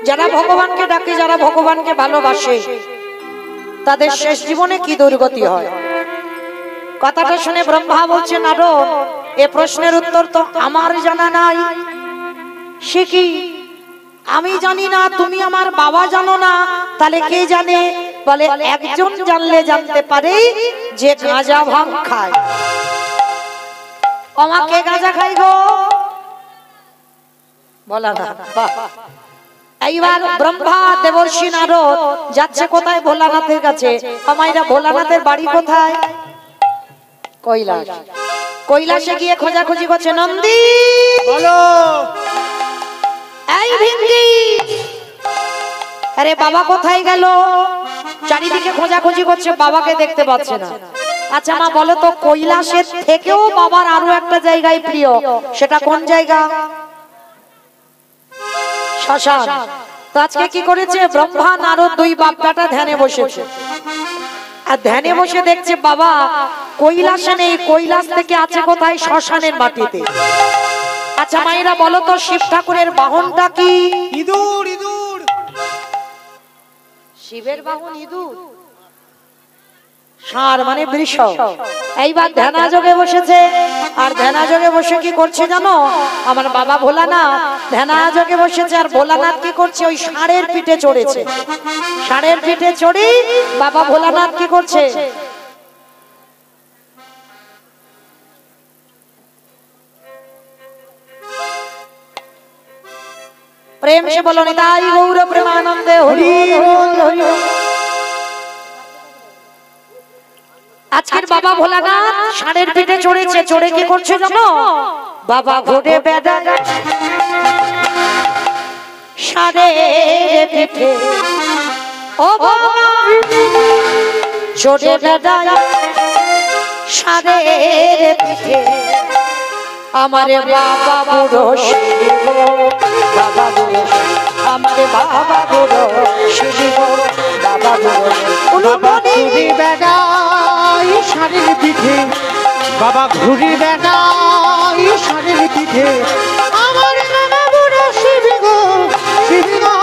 যারা ভগবানকে ডাকে, যারা ভগবানকে ভালোবাসে, তাদের শেষ জীবনে কি দুর্গতি হয়? কথাটা শুনে ব্রহ্মা বলছে, নারদ, এ প্রশ্নের উত্তর তো আমার জানা নাই। সে কি? আমি জানি না, তুমি আমার বাবা জানো না, তাহলে কে জানে? বলে একজন জানলে জানতে পারে, যে গাঁজা ভাং খায়। আমাকে গাঁজা খাই গো বলা না। এইবার ব্রহ্মা দেবর্ষি নারদ যাচ্ছে কোথায়? ভোলানাথের কাছে। আমাইরা ভোলানাথের বাড়ি কোথায়? কৈলাস। কৈলাসে গিয়ে খোঁজাখুঁজি করছে, নন্দী বলো, এই ভিঙ্গি, আরে বাবা কোথায় গেল? চারিদিকে খোঁজাখুঁজি করছে, বাবাকে দেখতে পাচ্ছে না। আচ্ছা মা বলো তো, কৈলাসের থেকেও বাবার আরো একটা জায়গায় প্রিয়, সেটা কোন জায়গা? শ্মশান। তো আজকে কি করেছে ব্রহ্মা নারদ দুই বাপ বেটা ধ্যানে বসেছে। আর ধ্যানে বসে দেখছে বাবা কৈলাসে নেই, কৈলাস থেকে আছে কোথায়? শ্মশানের মাটিতে। আচ্ছা মায়েরা বলো তো, শিব ঠাকুরের বাহনটা কি? ইঁদুর। ইঁদুর। শিবের বাহন ইঁদুর, ষাঁড় মানে বৃষ। এইবার ধ্যানাযোগে বসেছে। আর ধ্যানাযোগে বসে কি করছে জানো? আমার বাবা ভোলানাথ ধ্যানাযোগে বসেছে। আর ভোলানাথ কি করছে? ওই ষাঁড়ের পিঠে চড়েছে। ষাঁড়ের পিঠে চড়ি বাবা ভোলানাথ কি করছে? প্রেম সে বলো, নিতাই গৌর প্রেমানন্দে হরি বল হরি। আজকের বাবা ভোলানাথ ষাঁড়ের পিঠে চড়েছে। চড়ে কি করছে জানো? বাবা ঘুরে বেড়ায় ষাঁড়ের পিঠে। ও বাবা চড়ে বেড়ায় ষাঁড়ের পিঠে। আমারে বাবা বুড়ো শিব, বাবা বুড়ো, আমারে বাবা বুড়ো শিব, বাবা বুড়ো। বাবা ঘুরি বেড়াই ষাঁড়ের পিঠে, বাবা ঘুরি বেড়াই ষাঁড়ের পিঠে। আমার বাবা বুড়ো শিব গো, শিব গো।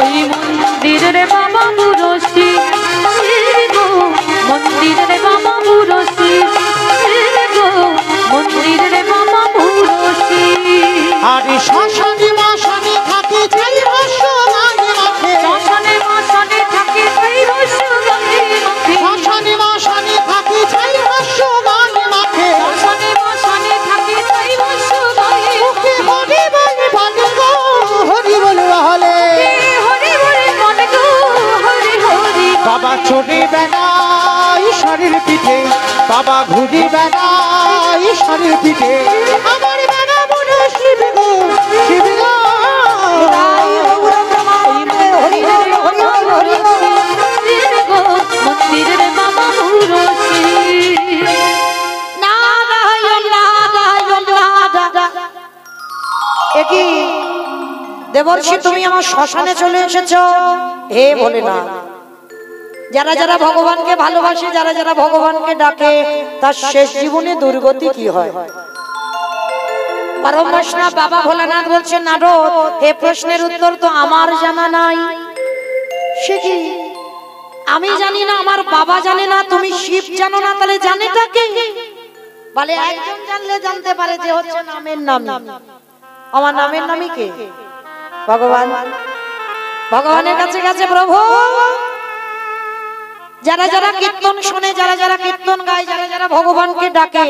ওই মন্দিরের বাবা বুড়ো শিব গো, মন্দিরের বাবা বুড়ো শিব গো, মন্দিরের বাবা বুড়ো শিব। আর শ্মশানে মশানে থাকে ছাই ভস্য গানে মাখে, শ্মশানে মশানে থাকে ছাই ভস্য গানে মাখে, শ্মশানে মশানে থাকে ছাই ভস্য গানে মাখে। শ্মশানে মশানে থাকে ছাই ভস্য গানে মুখে মাখে। হরি বলে বলে গো, হরি বলে বলে হরি বলে বলে গো, হরি হরি। বাবা চড়ে বেড়াই ষাঁড়ের পিঠে, বাবা ঘুরি বেড়াই ষাঁড়ের পিঠে। আমার বাবা বুড়ো শিব গো, শিব গো। মন্দিরের বাবা বুড়ো শিব। একই দেবর্ষি, তুমি আমার শ্মশানে চলে এসেছো। হে বলে না, যারা যারা ভগবানকে ভালোবাসে, যারা যারা ভগবানকে ডাকে, তার শেষ জীবনে দুর্গতি কি হয়? পরম বৈষ্ণব বাবা ভোলানাথ বলছেন, নারদ, এ প্রশ্নের উত্তর তো আমার জানা নাই। সে কি? আমি জানি না, আমার বাবা জানে না, তুমি শিব জানো না, তাহলে জানেটা কে? বলে একজন জানলে জানতে পারে, যে হচ্ছে নামের নামী। আমার নামের নামী কে? ভগবান। ভগবানের কাছে গেছে প্রভু। যারা যারা কীর্তন শোনে, যারা যারা কীর্তন গায়, যারা যারা ভগবানকে ডাকে,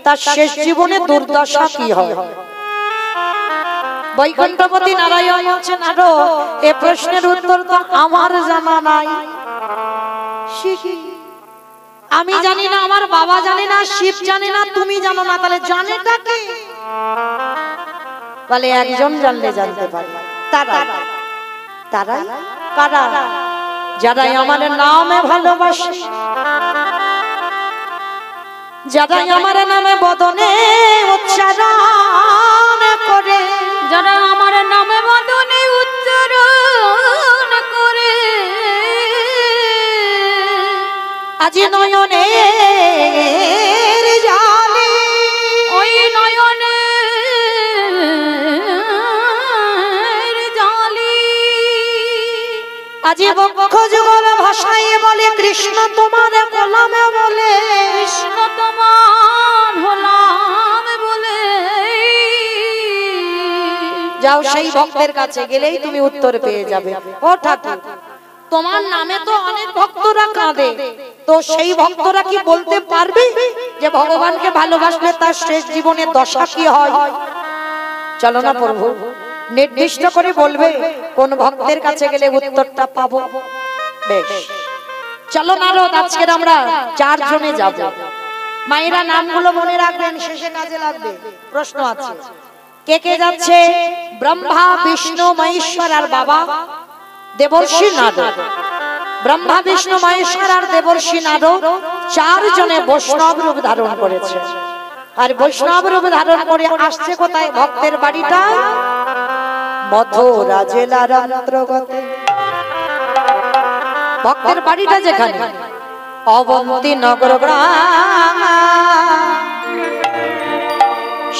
তার শেষ জীবনে দুর্দশা কি হয়? বৈকুণ্ঠপতি নারায়ণ বলছেন, নারদ, এ প্রশ্নের উত্তর তো আমার জানা নাই। আমি জানি না, আমার বাবা জানে না, শিব জানে না, তুমি জানো না, তাহলে জানেটা কে? বলে একজন জানলে জানতে পারে। তারা কারা? যারাই আমার নামে ভালোবাসে, যারাই আমার নামে বদনে উচ্চারণ করে, যারা আমার নামে বদনে উচ্চারণ করে, আজি নয়নের জালে, ওই নয়নে আজি বক্ষ যুগল ভাষায় বলে কৃষ্ণ তোমার গোলামে বলে, কৃষ্ণ তোমার হলাম বলে। যাও সেই ভক্তের কাছে গেলেই তুমি উত্তর পেয়ে যাবে। ও ঠাকুর, তোমার নামে তো অনেক ভক্তরা কাঁদে, তো সেই ভক্তরা কি বলতে পারবে যে ভগবানকে ভালোবাসলে তার শেষ জীবনের দশা কি হয়? চলো না প্রভু, নির্দিষ্ট করে বলবে কোন ভক্তের কাছে গেলে উত্তরটা পাবো। বেশ, চলো নারদ, আজকে আমরা 4 জনে যাব। মায়েরা নামগুলো মনে রাখবেন, শেষে কাজে লাগবে। প্রশ্ন আছে, কে কে যাচ্ছে? ব্রহ্মা, বিষ্ণু, মহেশ্বর আর বাবা দেবর্ষি নারদ। ব্রহ্মা, বিষ্ণু, মহেশ্বর আর দেবর্ষি নারদ 4 জনে বৈষ্ণব রূপ ধারণ করেছে। আর বৈষ্ণব রূপ ধারণ করে আসছে কোথায়? ভক্তের বাড়িটা মথুরা জেলার অন্তর্গত। ভক্তের বাড়িটা যেখানে অবন্তী নগর গ্রাম,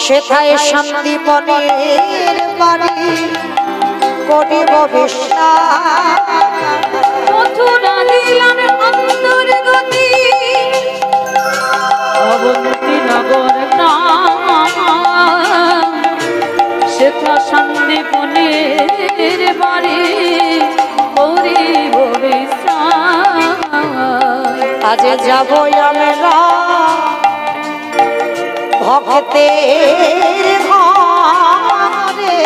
সেথায় সন্দীপনের বাড়ি করিব বিশ্বাস। মথুরা জেলার অন্তর্গতি অবন্তী নগর গ্রাম, সেথা সন্দীপনের বাড়ি করিব বিশ্বাস। আজ যাব আমরা ভক্তের ঘরে,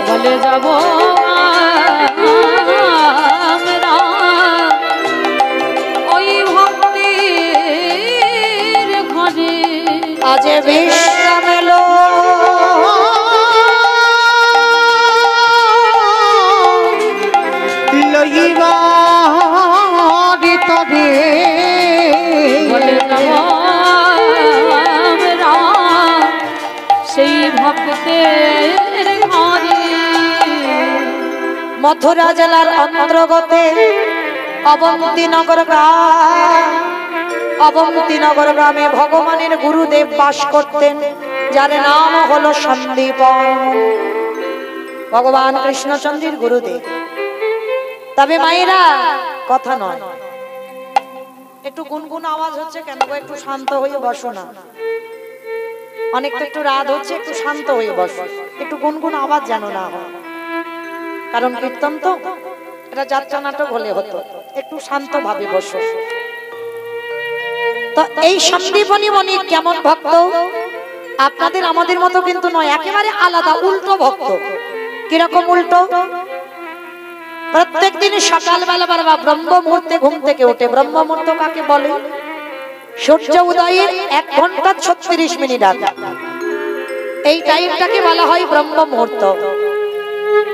বলে যাব আমরা ওই ভক্তের ঘরে। আজ বিশ্রাম এলো লইবা তবে বলে যাব আমরা সেই ভক্তের ঘরে। মথুরা জেলার অন্তর্গত অবন্তী নগর গ্রাম। অবন্তী নগর গ্রামে ভগবানের গুরুদেব বাস করতেন, যার নাম হলো সন্দীপন। ভগবান কৃষ্ণচন্দ্রের গুরুদেব। তবে মায়েরা, কথা নয়, একটু গুনগুন আওয়াজ হচ্ছে কেন গো? একটু শান্ত হয়ে বসো না। অনেকটা একটু রাত হচ্ছে, একটু শান্ত হয়ে বসো। একটু গুনগুন আওয়াজ যেন না হয়, কারণ কীর্তন তো, এটা যাত্রা নাটক হলে হতো। একটু শান্ত ভাবে বসো। তো এই সন্দীপনী মনি কেমন ভক্ত? আপনাদের আমাদের মতো কিন্তু নয়, একেবারে আলাদা, উল্টো ভক্ত। কিরকম উল্টো? প্রত্যেক দিন সকালবেলা বাবা ব্রহ্ম মুহূর্তে ঘুম থেকে ওঠে। ব্রহ্ম মুহূর্ত কাকে বলে? সূর্য উদয়ের 1 ঘন্টা 36 মিনিট আগে এই টাইমটাকে বলা হয় ব্রহ্ম মুহূর্ত।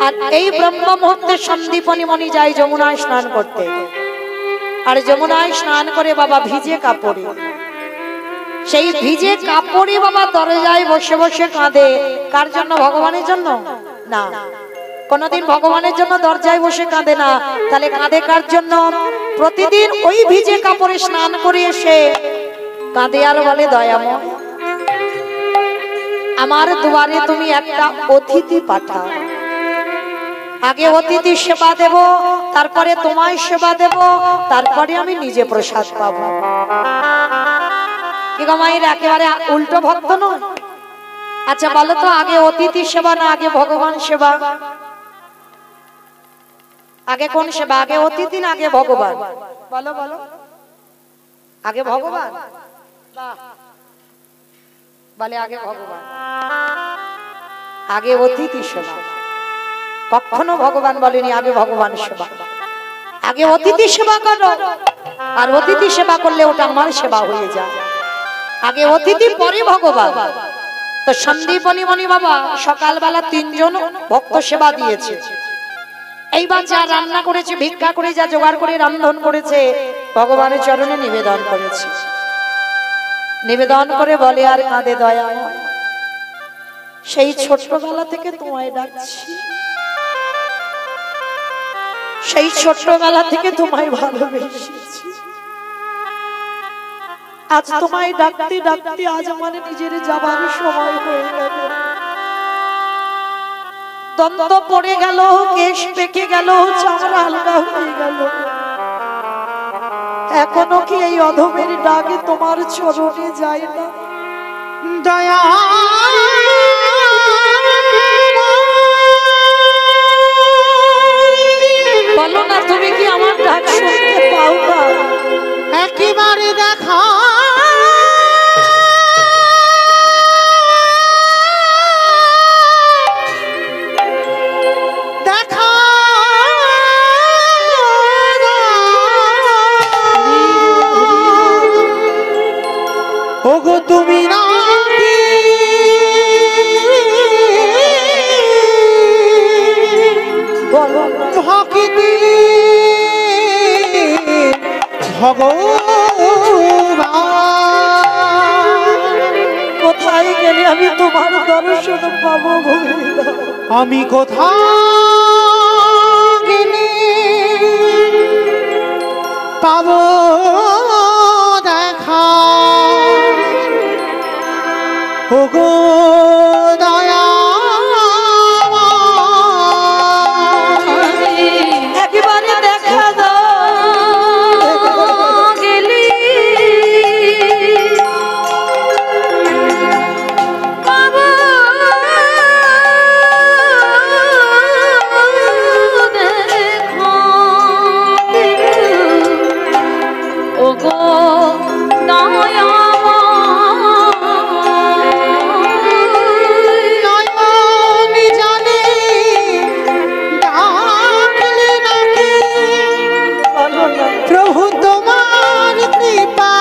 আর এই ব্রহ্ম মুহূর্তে সন্দীপনী মনি যায় যমুনায় স্নান করতে। আর যমুনায় স্নান করে বাবা ভিজে কাপড়ে, সেই ভিজে কাপড়ে বাবা দরজায় বসে বসে কাঁদে। কার জন্য? ভগবানের জন্য না, কোনদিন ভগবানের জন্য দরজায় বসে কাঁদে না। তাহলে কাঁদে কার জন্য? প্রতিদিন ওই ভিজে কাপড়ে স্নান করে এসে কাঁদে আর বলে, দয়াময়, আমার দুয়ারে তুমি একটা অতিথি পাঠাও। আগে অতিথি সেবা দেব, তারপরে তোমায় সেবা দেব, তারপরে আমি নিজে প্রসাদ পাবো। কি গো মায়ের, একেবারে উল্টো ভক্ত নয়? আচ্ছা বলো তো, আগে অতিথি সেবা না আগে ভগবান সেবা? আগে কোন সেবা? আগে অতিথি না আগে ভগবান? বলো বলো, আগে ভগবান? বলে আগে ভগবান, আগে অতিথি সেবা। কখনো ভগবান বলেনি আগে ভগবান সেবা। আগে অতিথি সেবা করো, আর অতিথি সেবা করলে ওটা আমার সেবা হয়ে যায়। আগে অতিথি পরে ভগবান। তো সন্দীপনী মনি বাবা সকালবেলা 3 জন ভক্ত সেবা দিয়েছে। এইবার যা রান্না করেছে, ভিক্ষা করে যা জোগাড় করে রান্ধন করেছে, ভগবানের চরণে নিবেদন করেছে। নিবেদন করে বলে আর কাঁদে, দয়াময়, সেই ছোটবেলা থেকে তোমায় ডাকছি, সেই ছোটবেলা থেকে তোমায় ভালোবেসেছি। আজ তোমায় ডাকতে ডাকতে আজ আমার নিজের যাবার সময় হয়ে গেল। দন্ত পড়ে গেল, কেশ পেকে গেল, চামড়া আলগা হয়ে গেল, এখনো কি এই অধমের ডাকে তোমার চরণে যায় না? দয়া বলো না, তুমি কি আমার ডাক শুনতে পাও না? একেবারে দেখা দেখা ওগো তুমি না ভক্তি ভগবান, কোথায় গেলে আমি তোমার দর্শন পাবো? আমি কোথায় গেলে পাবো দেখা? ওগো দয়া একেবারে দেখা দাও গেলি বাবা দেখো ওগো দয়া প্রভু তোমার কৃপা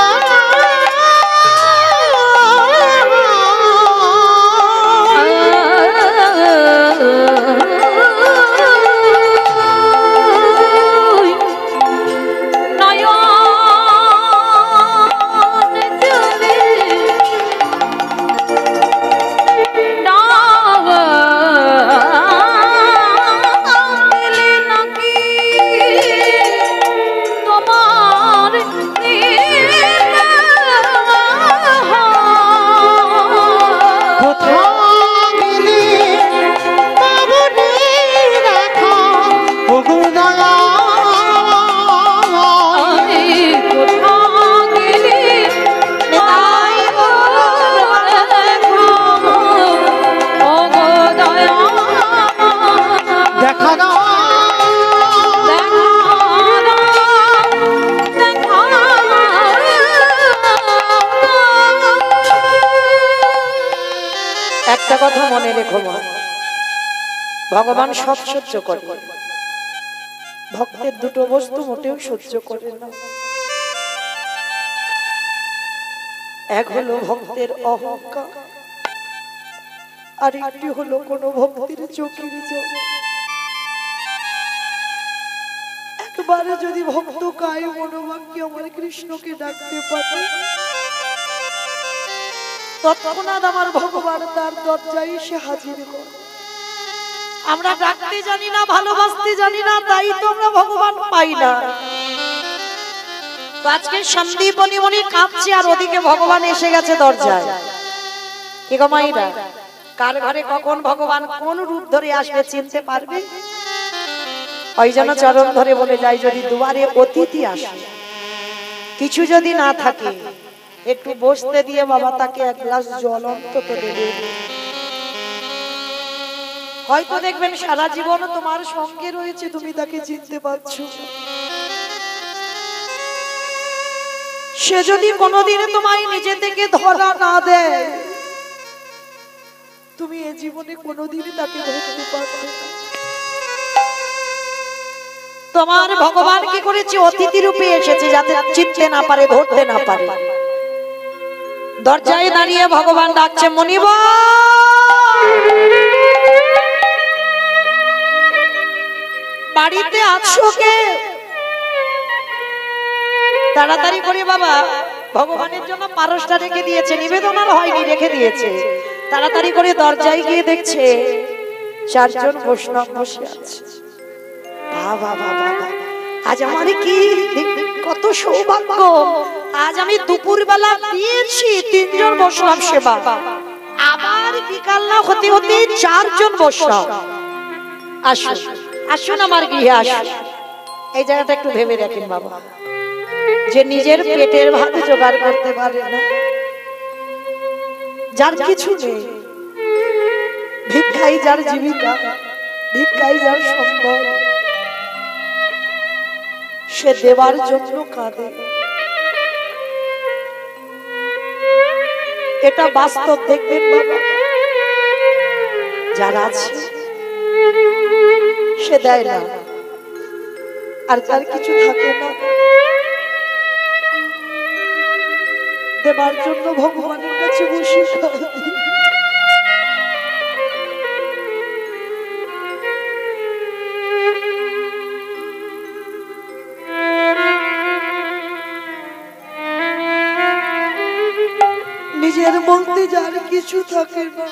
একটা কথা মনে রেখো মা, ভগবান সব সহ্য করে, ভক্তের দুটো বস্তু মোটেও সহ্য করে না। এক হলো ভক্তের অহংকার, আর একটি হলো কোন ভক্তির চোখের জল। একবারে যদি ভক্ত কায় মনোবাক্যে আমার কৃষ্ণকে ডাকতে পারে, তৎক্ষণাৎ আমার ভগবান তার দরজায় এসে হাজির হয়। আমরা ডাকতে জানি না, ভালোবাসতে জানি না, তাই তো আমরা ভগবান পাই না। আজকে সন্দীপ মণি কাঁপছে, আর ওদিকে ভগবান এসে গেছে দরজায়। কি গো মাইরা, কার ঘরে কখন ভগবান কোন রূপ ধরে আসবে চিনতে পারবে? ওই জন্য চরণ ধরে বলে যায়, যদি দুয়ারে অতিথি আসে, কিছু যদি না থাকে, একটু বসতে দিয়ে বাবা তাকে এক গ্লাস জল অন্তত দেবে। হয়তো দেখবেন সারা জীবন তোমার সঙ্গে রয়েছে, তুমি তাকে চিনতে পারছো। সে যদি কোনোদিন তোমায় নিজে থেকে ধরা না দেয়, তুমি এ জীবনে কোনোদিন তাকে ধরতে পারবে না। তোমার ভগবান কি করেছে? অতিথি রূপে এসেছে, যাতে চিনতে না পারে, ধরতে না পারে। দরজায় দাঁড়িয়ে ভগবান ডাকছে, মনিব বাড়িতে আছো কে? তাড়াতাড়ি করে বাবা ভগবানের জন্য পারসটা রেখে দিয়েছে, নিবেদন আর হয়নি, রেখে দিয়েছে। তাড়াতাড়ি করে দরজায় গিয়ে দেখছে চারজন বৈষ্ণব বসে আছে। বাবা বাবা, আজ আমার কি কত সৌভাগ্য! আজ আমি দুপুর বেলা দিয়েছি 3 জন বৈষ্ণব সেবা, আবার বিকাল না হতে হতে 4 জন বৈষ্ণব। আসুন আসুন আমার গৃহে আসুন। এই জায়গাটা একটু ভেবে দেখেন বাবা, যে নিজের পেটের ভাত জোগাড় করতে পারে না, যার কিছু নেই, ভিক্ষাই যার জীবিকা, ভিক্ষাই যার সম্পদ, সে দেবার জন্য কাঁদে। এটা বাস্তব, দেখবেন বাবা, যারা আছে সে দেয় না, আর যার কিছু থাকে না দেবার জন্য ভগবানের কাছে বসে কাঁদে। নিজের বলতে যার কিছু থাকে না,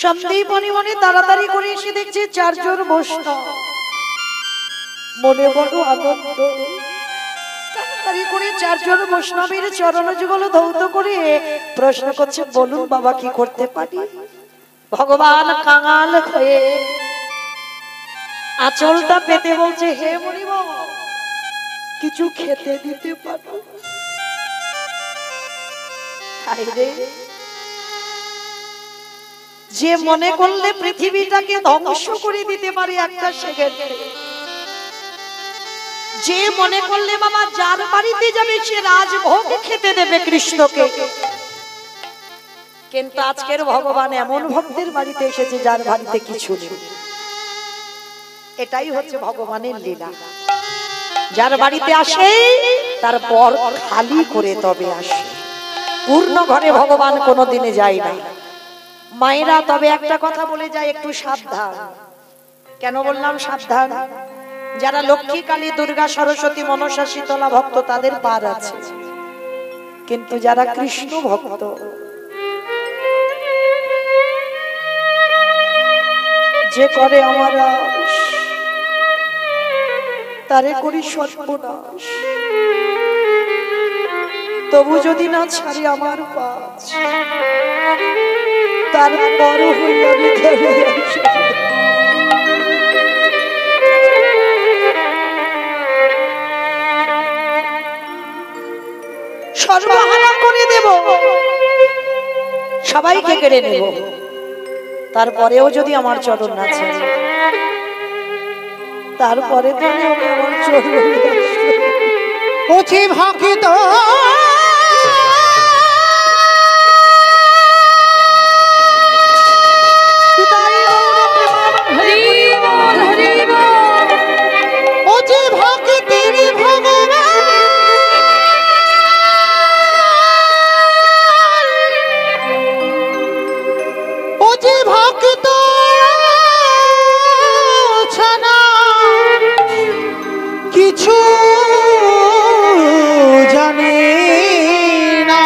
সামনেই মনে মনে তাড়াতাড়ি করে এসে দেখছে চারজন বৈষ্ণব, মনে বড় আনন্দ। তাড়াতাড়ি করে চারজন বৈষ্ণবের চরণ যুগল ধৌত করে প্রশ্ন করছে, বলুন বাবা কি করতে পারি? ভগবান কাঙাল হয়ে আঁচলটা পেতে বলছে, হে মনিব কিছু খেতে দিতে পারো? যে মনে করলে পৃথিবীটাকে ধ্বংস করে দিতে পারে একটা সেকেন্ডে, যে মনে করলে বাবা যার বাড়িতে যাবে সে রাজভোগ খেতে দেবে কৃষ্ণকে, কিন্তু আজকের ভগবান এমন ভক্তের বাড়িতে এসেছে যার বাড়িতে কিছু নেই। এটাই হচ্ছে ভগবানের লীলা। যার বাড়িতে আসে তার পর খালি করে তবে আসে, পূর্ণ ঘরে ভগবান কোনোদিনে যায় না। মায়েরা তবে একটা কথা বলে যায়, একটু সাবধান। কেন বললাম সাবধান? যারা লক্ষ্মী, কালী, দুর্গা, সরস্বতী, মনসা, শীতলা ভক্ত তাদের পার আছে, কিন্তু যারা কৃষ্ণ ভক্ত যে করে আমার তারে করি সর্বনাশ, তবু যদি না ছাড়ি আমার পাঁচ, তার বড় হয়ে আমি সর্বহারা করে দেব, সবাইকে কেড়ে নেব, তারপরেও যদি আমার চরণ না ছাড়ে, তারপরে তো আমার চরণ ওছি ভক্ত কিছু জানে না,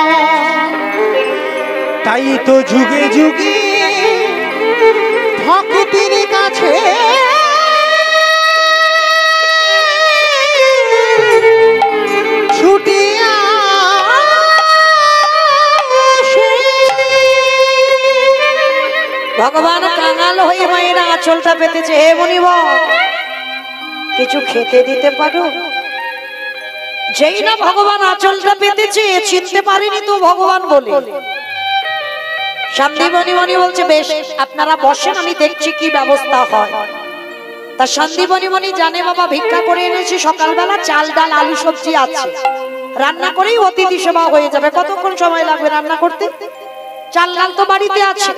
তাই তো যুগে যুগে ভক্তির কাছে ছুটিয়া ভগবান কাঙাল হয়ে মায়ের আঁচলটা পেতেছে, হে মনিব কিছু খেতে দিতে পারো? যেই না ভগবান আঁচলটা পেতেছে চিনতে পারেনি তো ভগবান বলে। শান্তিমণি মণি বলছে, বেশ আপনারা বসেন, আমি দেখছি কি ব্যবস্থা হয়। তা শান্তিমণি মণি জানে বাবা ভিক্ষা করে এনেছি, সকালবেলা চাল ডাল আলু সবজি আছে, রান্না করেই অতিথি সেবা হয়ে যাবে। কতক্ষণ সময় লাগবে রান্না করতে? চাল ডাল তো বাড়িতে আছে।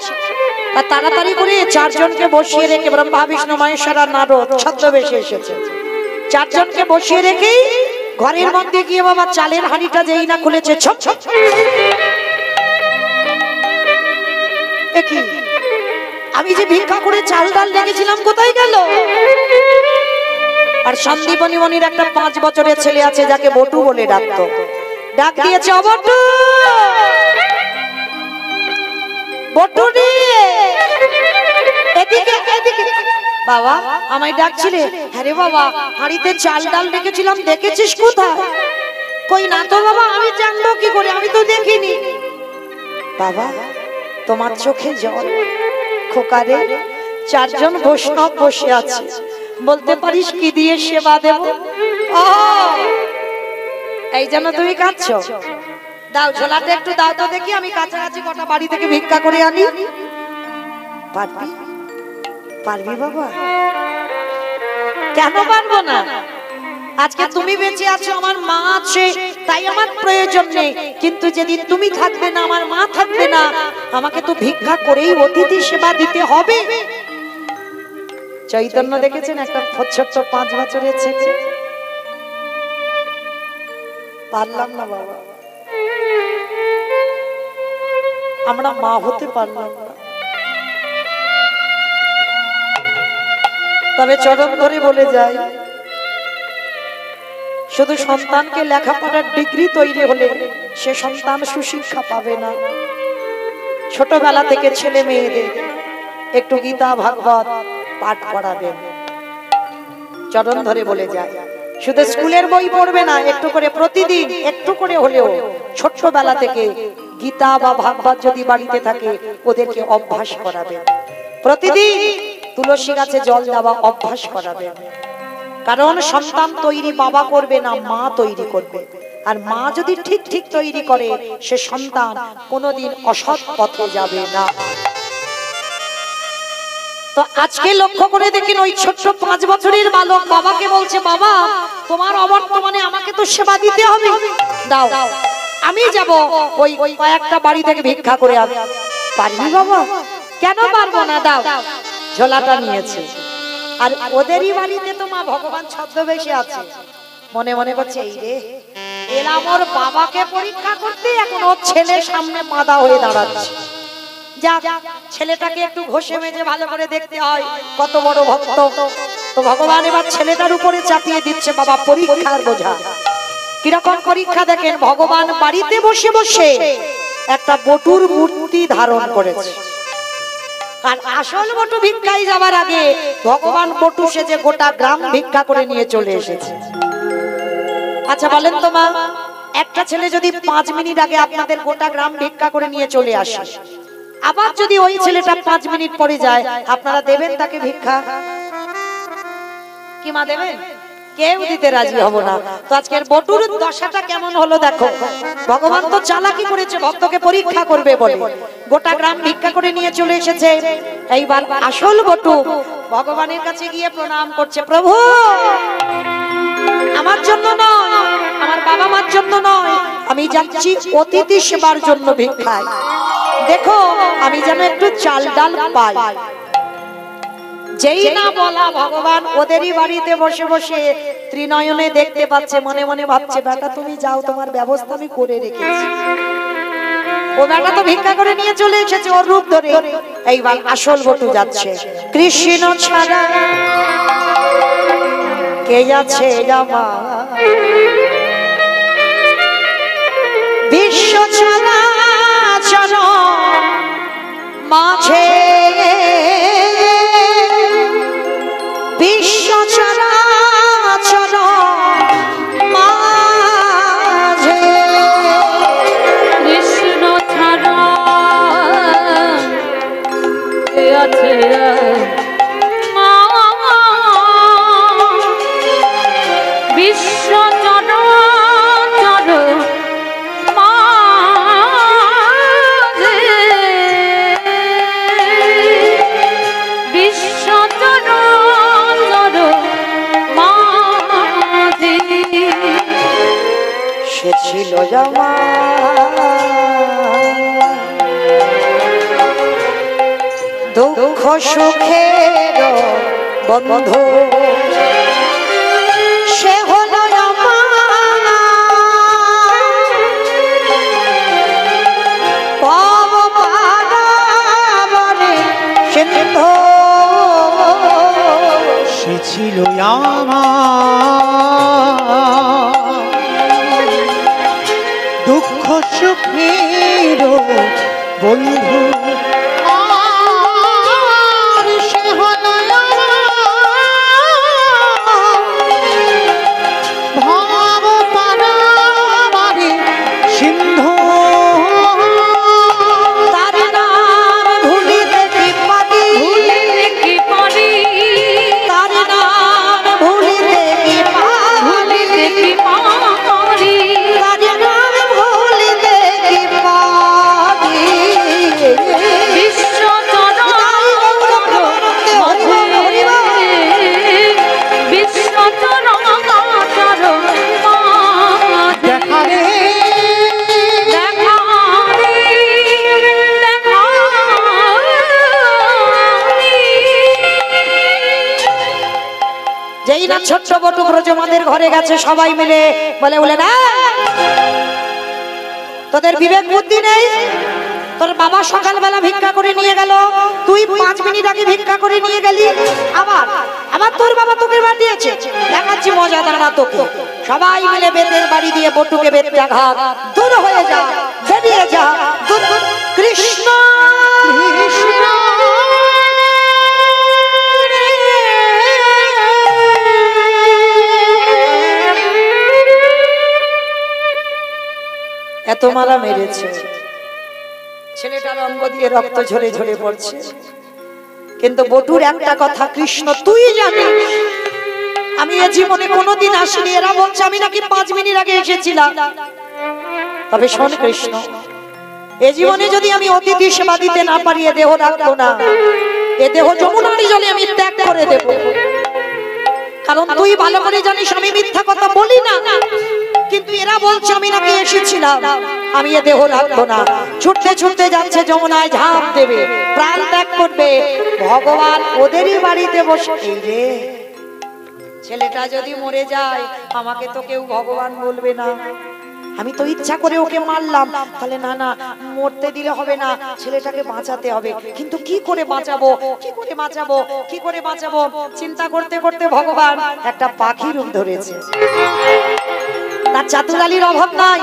তাড়াতাড়ি করে চারজনকে বসিয়ে রেখে, ব্রহ্মা বিষ্ণু মহেশ্বর আর নারদ ছদ্মবেশে এসেছে, চারজনকে বসিয়ে রেখেই ঘরের মধ্যে গিয়ে বাবা চালের হাঁড়িটা যেই না খুলেছে, ছপ ছপ আমি যে ভিক্ষা করে চাল ডাল রেখেছিলাম কোথায় গেল? আর সন্দীপনী মনির একটা 5 বছরের ছেলে আছে যাকে বটু বলে ডাকতো, ডাক দিয়েছে, অবটু বটু রে এদিকে এদিকে। বাবা আমায় ডাকছিলে? হ্যাঁ রে বাবা, হাঁড়িতে চাল ডাল রেখেছিলাম, দেখেছিস কোথায়? কই না তো বাবা, আমি জানবো কি করে, আমি তো দেখিনি। বাবা তোমার চোখে জল, খোকারে চারজন বৈষ্ণব বসে আছে, বলতে পারিস কি দিয়ে সেবা দেব? এই জন্য তুমি কাঁদছো? দাও ঝোলাটা একটু দাও তো দেখি, আমি কাছাকাছি কটা বাড়ি থেকে ভিক্ষা করে আনি। পারবি? পারবি বাবা? কেন পারবো না? আজকে তুমি বেঁচে আছো, আমার মা আছে, তাই আমার প্রয়োজন নেই। কিন্তু যেদিন তুমি থাকবে না, আমার মা থাকবে না, আমাকে তো ভিক্ষা করেই অতিথি সেবা দিতে হবে। চৈতন্য দেখেছেন একটা ছোট্ট 5 বছরের ছেলে, পারলাম না বাবা, আমরা মা হতে পারলাম না। তবে চরণ ধরে বলে যায়, শুধু সন্তানকে লেখাপড়ার ডিগ্রি তৈরি হলে সে সন্তান সুশিক্ষা পাবে না। ছোটবেলা থেকে ছেলে মেয়েদের একটু গীতা ভাগবত পাঠ করাবেন। চরণ ধরে বলে যায়, শুধু স্কুলের বই পড়বে না, একটু করে প্রতিদিন একটু করে হলেও ছোটবেলা থেকে গীতা বা ভাগবত যদি বাড়িতে থাকে ওদেরকে অভ্যাস করাবেন। প্রতিদিন তুলসী গাছে জল দেওয়া অভ্যাস করাবেন। কারণ সন্তান তৈরি বাবা করবে না, মা তৈরি করবে। আর মা যদি ঠিক ঠিক তৈরি করে, সে সন্তান কোনোদিন অসৎ পথে যাবে না। তো আজকে লক্ষ্য করে দেখেন, ওই ছোট্ট 5 বছরের বালক বাবাকে বলছে, বাবা তোমার অবর্তমানে আমাকে তো সেবা দিতে হবে, দাও আমি যাব ওই কয়েকটা বাড়ি থেকে ভিক্ষা করে আনি। পারবি বাবা? কেন পারবো না, দাও। ঝোলাটা নিয়েছে, আর ওদেরই বাড়িতে তো মা ভগবান ছদ্মবেশে আছে। মনে মনে করছে, এই রে এলাম ওর বাবাকে পরীক্ষা করতে, এখন ওর ছেলে সামনে মাদা হয়ে দাঁড়াচ্ছে। যা ছেলেটাকে একটু ঘষে মেজে ভালো করে দেখতে হয় কত বড় ভক্ত। তো ভগবান এবার ছেলেটার উপরে চাপিয়ে দিচ্ছে বাবা পরীক্ষার বোঝা। কিরকম পরীক্ষা দেখেন, ভগবান বাড়িতে বসে বসে একটা বটুর মূর্তি ধারণ করেছে। আর আসল বটু ভিক্ষায় যাওয়ার আগে ভগবান বটু সেজে গোটা গ্রাম ভিক্ষা করে নিয়ে চলে এসেছে। আচ্ছা বলেন তো মা, একটা ছেলে যদি 5 মিনিট আগে আপনাদের গোটা গ্রাম ভিক্ষা করে নিয়ে চলে আসে, আবার যদি ওই ছেলেটা 5 মিনিট পরে যায়, আপনারা দেবেন তাকে ভিক্ষা? কি মা দেবেন? কেউ দিতে রাজি হব না। তো আজকের বটুর দশাটা কেমন হলো দেখো। ভগবান তো চালাকি করেছে, ভক্তকে পরীক্ষা করবে বলে গোটা গ্রাম ভিক্ষা করে নিয়ে চলে এসেছে। এইবার আসল বটু ভগবানের কাছে গিয়ে প্রণাম করছে, প্রভু আমার জন্য নয়, আমার বাবা মার জন্য নয়, আমি যাচ্ছি অতিথি সেবার জন্য ভিক্ষায়। দেখো আমি যেন একটু চাল ডাল পাই। যেই না বলা, ভগবান ওদেরই বাড়িতে বসে বসে ত্রিনয়নে দেখতে পাচ্ছে, মনে মনে ভাবছে, বেটা তুমি যাও, তোমার ব্যবস্থা আমি করে রেখেছি। ও বেটা তো ভিক্ষা করে নিয়ে চলে এসেছে ওর রূপ ধরে। এইবার আসল বটু যাচ্ছে, কৃষ্ণ ছাড়া কে আছে আমার, বিশ্ব ছাড়া চলো মাঝে, বিশ্ব চরাচর মাঝে, কৃষ্ণ ছাড়া কে আছে মা, বিশ্ব চরাচর মাঝে, বিশ্ব চরাচর মাঝে, সে ছিল আমার দুঃখ সুখের বন্ধু, সে হলো আমার পাব পারাবরে সিন্ধু, সে ছিল আমার দুঃখ সুখের বন্ধু, আর সে হলো আমার ভব পারাবার যেই না ছোট্ট বটু ব্রজমাদের ঘরে গেছে, সবাই মিলে বলে বলে না, তোদের বিবেক বুদ্ধি নেই? তোর বাবা সকালবেলা ভিক্ষা করে নিয়ে গেল, তুই 5 মিনিট আগে ভিক্ষা করে নিয়ে গেলি, আবার আবার তোর বাবা তোকে বাড়িয়েছে, দেখাচ্ছি মজা দাঁড়া তোকে। সবাই মিলে বেতের বাড়ি দিয়ে বটুকে বেতটা ঘাত, দূর হয়ে যা, বেরিয়ে যা, দূর। কৃষ্ণ কৃষ্ণ এত মারা মেরেছে, ছেলেটার অঙ্গ দিয়ে রক্ত ঝরে ঝরে পড়ছে, কিন্তু বটুর একটা কথা, কৃষ্ণ তুই জানিস আমি এ জীবনে কোনোদিন আসিনি। এরা বলছে আমি নাকি 5 মিনিট আগে এসেছিলাম, তবে শোন কৃষ্ণ, এ জীবনে যদি আমি অতিথি সেবা দিতে না পারি, এ দেহ রাখবো না, এ দেহ যমুনার জলে আমি ত্যাগ করে দেব। কারণ তুই ভালো করে জানিস আমি মিথ্যা কথা বলি না, কিন্তু এরা বলছে আমি নাকি এসেছিলাম, আমি এ দেহ রাখবো না। ছুটতে ছুটতে যাচ্ছে, যমুনায় ঝাঁপ দেবে, প্রাণ ত্যাগ করবে। ভগবান ওদেরই বাড়িতে বসে, এই রে ছেলেটা যদি মরে যায় আমাকে তো কেউ ভগবান বলবে না, আমি তো ইচ্ছা করে ওকে মারলাম, তাহলে না না মরতে দিলে হবে না, ছেলেটাকে বাঁচাতে হবে। কিন্তু কি করে বাঁচাবো, কি করে বাঁচাবো, কি করে বাঁচাবো, চিন্তা করতে করতে ভগবান একটা পাখি রূপ ধরেছে। তার চাতুরালির অভাব নাই,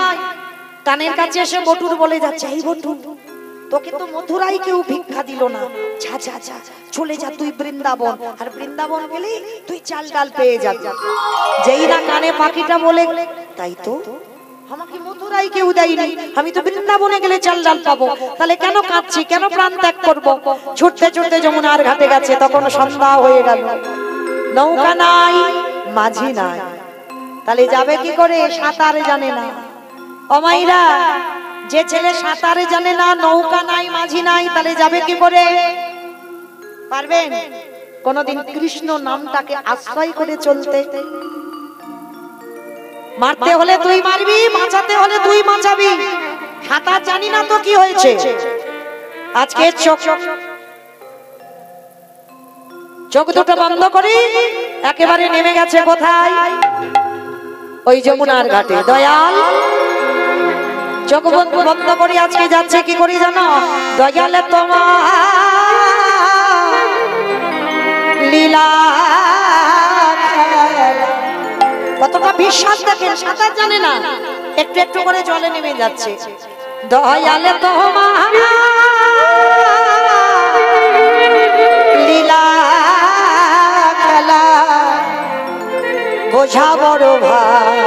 কানের কাছে এসে বটুর বলে যাচ্ছে, এই বটু তোকে তো মথুরাই কেউ ভিক্ষা দিল না, যা যা যা চলে যা তুই বৃন্দাবন, আর বৃন্দাবন গেলে তুই চাল ডাল পেয়ে যাবি। যেই না কানে পাখিটা বলে, তাই তো আমাকে মথুরাই কেউ দেয়নি, আমি তো বৃন্দাবনে গেলে চাল ডাল পাবো, তাহলে কেন কাঁদছি, কেন প্রাণ ত্যাগ করবো? ছুটতে ছুটতে যমুনার ঘাটে গেছে, তখন সন্ধ্যা হয়ে গেল, নৌকা নাই, মাঝি নাই, তাহলে যাবে কি করে? সাঁতার জানে না। অমাইরা, যে ছেলে সাঁতারে জানে না, নৌকা নাই, মাঝি নাই, তাহলে যাবে কি করে? পারবেন কোনদিন কৃষ্ণ নামটাকে আশ্রয় করে চলতে? মারতে হলে তুই মারবি, বাঁচাতে হলে তুই বাঁচাবি। সাঁতার জানি না তো কি হয়েছে? আজকে চোখ দুটো বন্ধ করে একেবারে নেমে গেছে কোথায়? ওই যমুনার ঘাটে। দয়াল চোখ বন্ধ করে আজকে যাচ্ছে কি করে জানো? দয়ালে তোমার লীলা, কতটা বিশ্বাস দেখেন, সাঁতার জানে না, একটু একটু করে জলে নেমে যাচ্ছে। দয়ালে তোমার লীলা খেলা বোঝা বড় ভাই,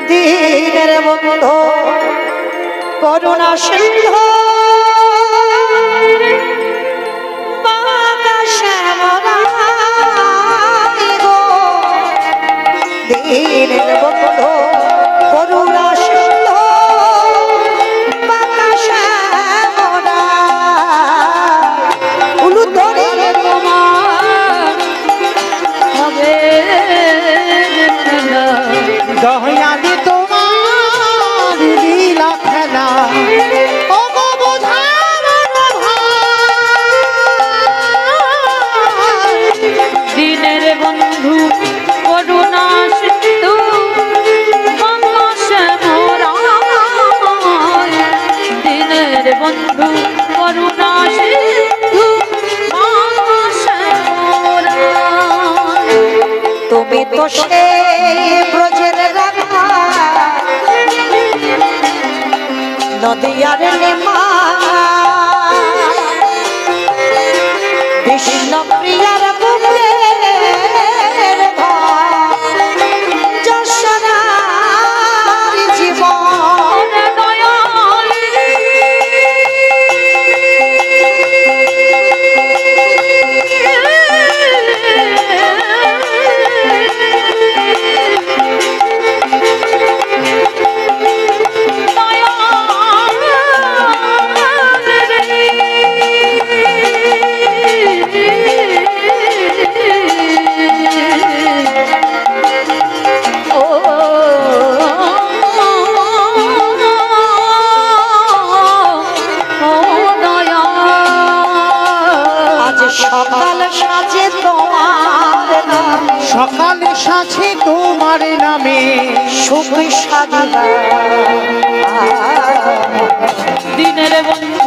দীনের বন্ধু করুণা সিন্ধু দীনের বন্ধু করুণা সিন্ধু দয়ালি তোমার লীলা খেলা, ও গো বোঝা দিনের বন্ধু করুণা সিন্ধু দিনের বন্ধু করুণা সিন্ধু তুমি তো সে ব্রজের রাধা, নদিয়ার নেমা, কৃষ্ণ প্রিয়ার বুকের ঘর, যশোদার জীবন। সকালে সাথে তোমার নামে সুখ সাধনা দিনের বন্ধু